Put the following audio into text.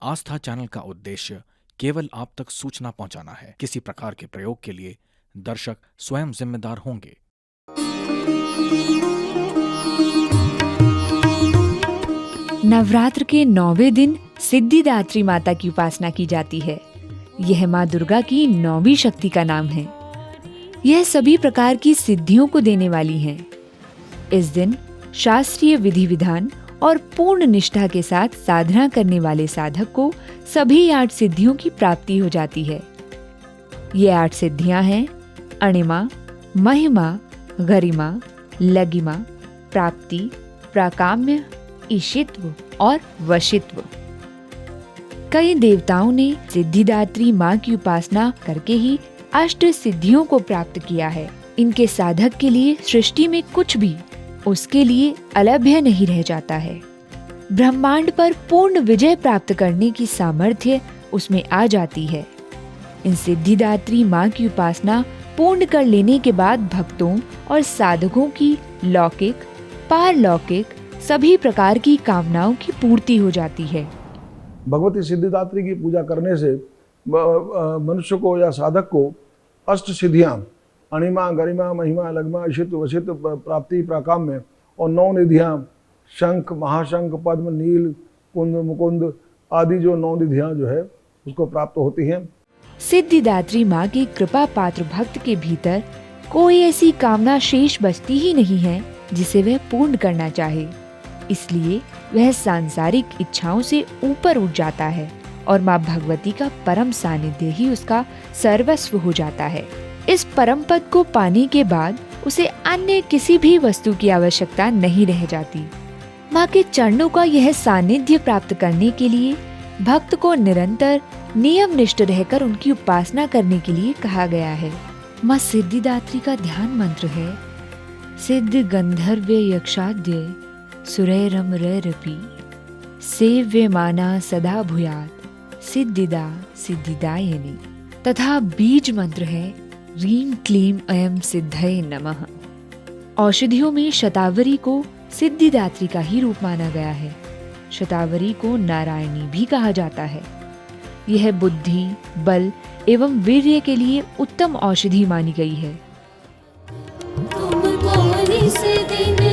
आस्था channel का उद्देश्य केवल आप तक सूचना पहुंचाना है। किसी प्रकार के प्रयोग के लिए दर्शक स्वयं जिम्मेदार होंगे। नवरात्र के 9वें दिन सिद्धिदात्री माता की उपासना की जाती है। यह माँ दुर्गा की 9वीं शक्ति का नाम है। यह सभी प्रकार की सिद्धियों को देने वाली हैं। इस दिन शास्त्रीय विधि विधान और पूर्ण निष्ठा के साथ साधना करने वाले साधक को सभी 8 सिद्धियों की प्राप्ति हो जाती है। ये 8 सिद्धियां हैं अणिमा, महिमा, गरिमा, लगिमा, प्राप्ति, प्राकाम्य, ईशित्व और वशित्व। कई देवताओं ने सिद्धिदात्री माँ की उपासना करके ही अष्ट सिद्धियों को प्राप्त किया है। इनके साधक के लिए सृष्टि में कुछ भी उसके लिए अलभ्य नहीं रह जाता है। ब्रह्मांड पर पूर्ण विजय प्राप्त करने की सामर्थ्य उसमें आ जाती है। इन सिद्धिदात्री माँ की उपासना पूर्ण कर लेने के बाद भक्तों और साधकों की लौकिक, पारलौकिक सभी प्रकार की कामनाओं की पूर्ति हो जाती है। भगवती सिद्धिदात्री की पूजा करने से मनुष्य को या साधक को अष्ट सिद्धियां अणिमा, गरिमा, महिमा, लग्मा, ईशित्व, वशित्व, प्राप्ति, प्राकाम्य और 9 निधियां शंख, महाशंख, पद्म, नील, कुंद, मुकुंद आदि जो 9 निधियां जो है उसको प्राप्त होती हैं। सिद्धिदात्री माँ की कृपा पात्र भक्त के भीतर कोई ऐसी कामना शेष बचती ही नहीं है जिसे वह पूर्ण करना चाहे। इसलिए वह सांसारिक इच्छाओं से ऊपर उठ जाता है और माँ भगवती का परम सानिध्य ही उसका सर्वस्व हो जाता है। इस परम पद को पाने के बाद उसे अन्य किसी भी वस्तु की आवश्यकता नहीं रह जाती। माँ के चरणों का यह सानिध्य प्राप्त करने के लिए भक्त को निरंतर नियम निष्ठ रहकर उनकी उपासना करने के लिए कहा गया है। माँ सिद्धिदात्री का ध्यान मंत्र है सिद्ध गंधर्व यक्षाद्य सुरैरम रैरपि सेव्य माना सदा भूयात् सिद्धिदा सिद्धिदायिनी। तथा बीज मंत्र है ह्रीं क्लीं अयं सिद्धये नमः। औषधियों में शतावरी को सिद्धिदात्री का ही रूप माना गया है। शतावरी को नारायणी भी कहा जाता है। यह बुद्धि, बल एवं वीर्य के लिए उत्तम औषधि मानी गई है। तुम कौन से दिन